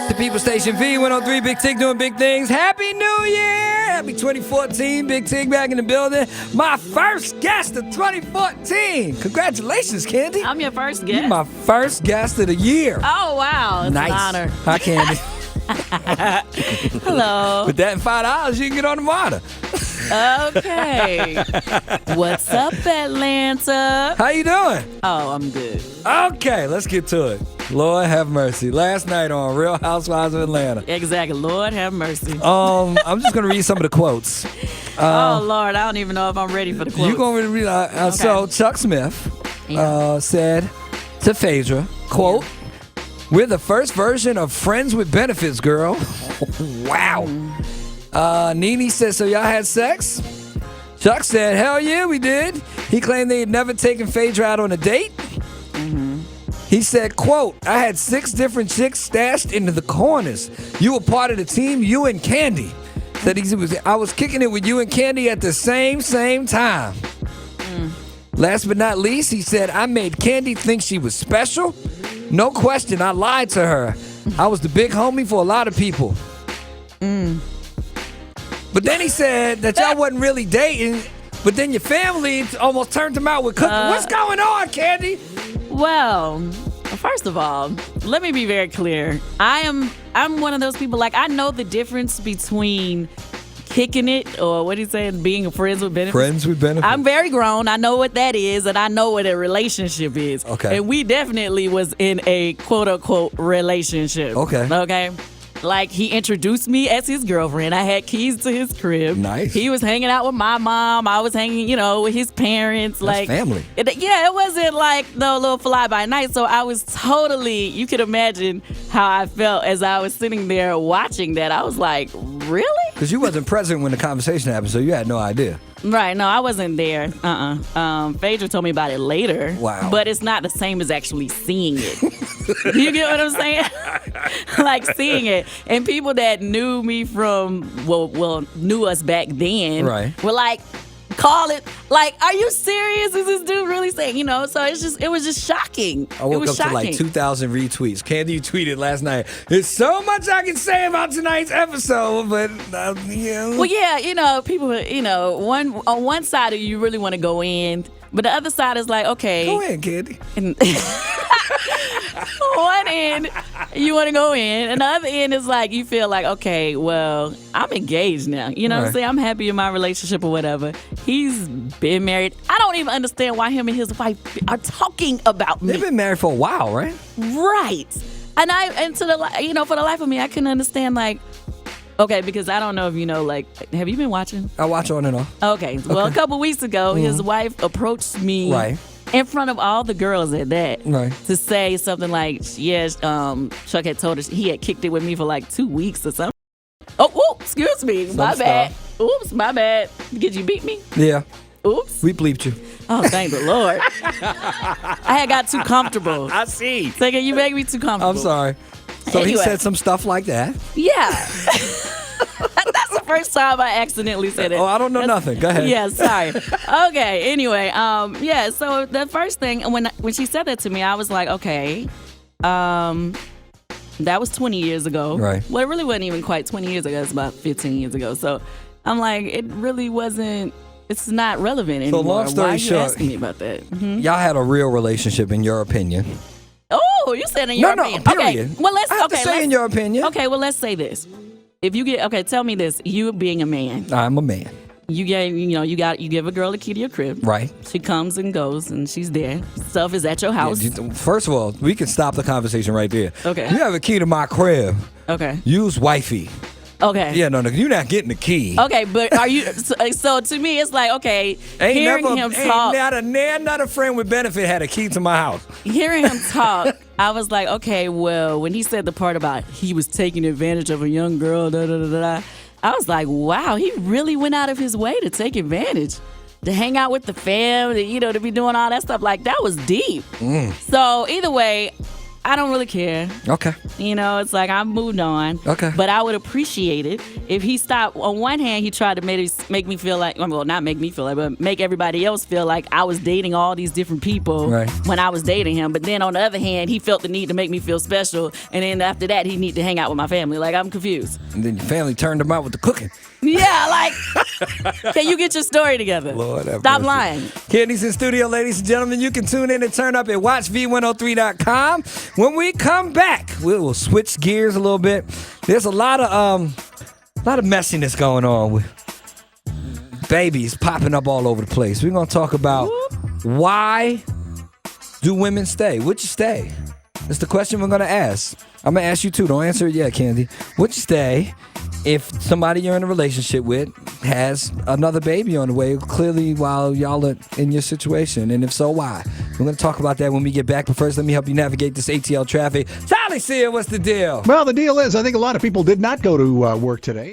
The People Station V103, Big Tig doing big things. Happy New Year! Happy 2014, Big Tig back in the building. My first guest of 2014. Congratulations, Kandi. I'm your first guest. You're my first guest of the year. Oh, wow. It's nice. an honor. Hi, Kandi. Hello. With that and $5, you can get on the water. Okay. What's up, Atlanta? How you doing? Oh, I'm good. Okay, let's get to it. Lord have mercy. Last night on Real Housewives of Atlanta. Exactly. Lord have mercy. I'm just gonna read some of the quotes. Oh, Lord, I don't even know if I'm ready for the quotes. You gonna read? Okay. So Chuck Smith said to Phaedra, quote, "We're the first version of Friends with Benefits, girl." Wow. Nene said, "So y'all had sex?" Chuck said, "Hell yeah, we did." He claimed they had never taken Phaedra out on a date. He said, quote, "I had 6 different chicks stashed into the corners. You were part of the team, you and Kandi." Said I was kicking it with you and Kandi at the same time. Last but not least, he said, "I made Kandi think she was special. No question, I lied to her. I was the big homie for a lot of people." But then he said that y'all wasn't really dating, but then your family almost turned him out with cooking. What's going on, Kandi? Well, first of all, let me be very clear. I'm one of those people, like, I know the difference between kicking it, or what he said, being friends with benefits. Friends with benefits. I'm very grown. I know what that is, and I know what a relationship is. Okay. And we definitely was in a quote-unquote relationship. Okay. Like, he introduced me as his girlfriend. I had keys to his crib. Nice. He was hanging out with my mom. I was hanging, with his parents. That's like family. It wasn't like the little fly by night. So I was totally, you could imagine how I felt as I was sitting there watching that. I was like, really? Because you wasn't present when the conversation happened, so you had no idea. Right, no, I wasn't there. Phaedra told me about it later. Wow. But it's not the same as actually seeing it. You get what I'm saying? Like, seeing it. And people that knew me from, knew us back then, right, were like, call it, like, are you serious? Is this dude really saying, So it was just shocking. I woke up to like 2,000 retweets. Kandi, you tweeted last night, "There's so much I can say about tonight's episode, but Well, yeah, people, on one side of you really want to go in, but the other side is like, okay. Go ahead, Kandi. One end, you want to go in, and the other end is like, you feel like, okay, well, I'm engaged now. You know what I'm saying? I'm happy in my relationship or whatever. He's been married. I don't even understand why him and his wife are talking about me. They've been married for a while, right? Right. And for the life of me, I couldn't understand, like, okay, because I don't know if you know, like, have you been watching? I watch on and off. Okay. Well, a couple weeks ago, his wife approached me. Right. In front of all the girls at that, right, to say something like, Chuck had told her he had kicked it with me for like 2 weeks or something. Oh, excuse me. My bad. Oops, my bad. Did you beat me? Yeah. Oops. We bleeped you. Oh, thank the Lord. I had got too comfortable. I see. So you make me too comfortable. I'm sorry. So anyway, he said some stuff like that? Yeah. That's the first time I accidentally said it. Oh, I don't know nothing. Go ahead. Yeah, sorry. Okay, anyway, so the first thing, when she said that to me, I was like, okay, that was 20 years ago. Right. Well, it really wasn't even quite 20 years ago. It's about 15 years ago. So I'm like, it really wasn't, it's not relevant anymore. So long story Why are you short, asking me about that? Mm-hmm. Y'all had a real relationship in your opinion. Oh, you said in your opinion. No, period. Okay, well, I have to say in your opinion. Okay, well, let's say this. If you tell me this. You being a man. I'm a man. You give a girl a key to your crib. Right. She comes and goes, and she's there. Stuff is at your house. Yeah, first of all, we can stop the conversation right there. Okay. You have a key to my crib. Okay. Use wifey. Okay. Yeah, no, you're not getting the key. Okay, but are you? So to me, it's like, okay, hearing him talk. Not a friend with benefit had a key to my house. Hearing him talk, I was like, okay, well, when he said the part about he was taking advantage of a young girl, I was like, wow, he really went out of his way to take advantage, to hang out with the fam, to be doing all that stuff. Like, that was deep. So either way, I don't really care. Okay. You know, it's like I've moved on. Okay. But I would appreciate it if he stopped. On one hand, he tried to make me feel like, well, not make me feel like, but make everybody else feel like I was dating all these different people when I was dating him. But then on the other hand, he felt the need to make me feel special. And then after that, he need to hang out with my family. Like, I'm confused. And then your family turned him out with the cooking. Yeah, like, can you get your story together? Lord have Stop mercy. lying. Kandi's in studio, ladies and gentlemen. You can tune in and turn up at watchv103.com. When we come back, we will switch gears a little bit. There's a lot of messiness going on with babies popping up all over the place. We're gonna talk about why do women stay? Would you stay? That's the question we're gonna ask. I'm gonna ask you too. Don't answer it yet, Kandi. Would you stay if somebody you're in a relationship with has another baby on the way, clearly while y'all are in your situation? And if so, why? We're going to talk about that when we get back. But first, let me help you navigate this ATL traffic. Charlie Sear, what's the deal? Well, the deal is, I think a lot of people did not go to work today.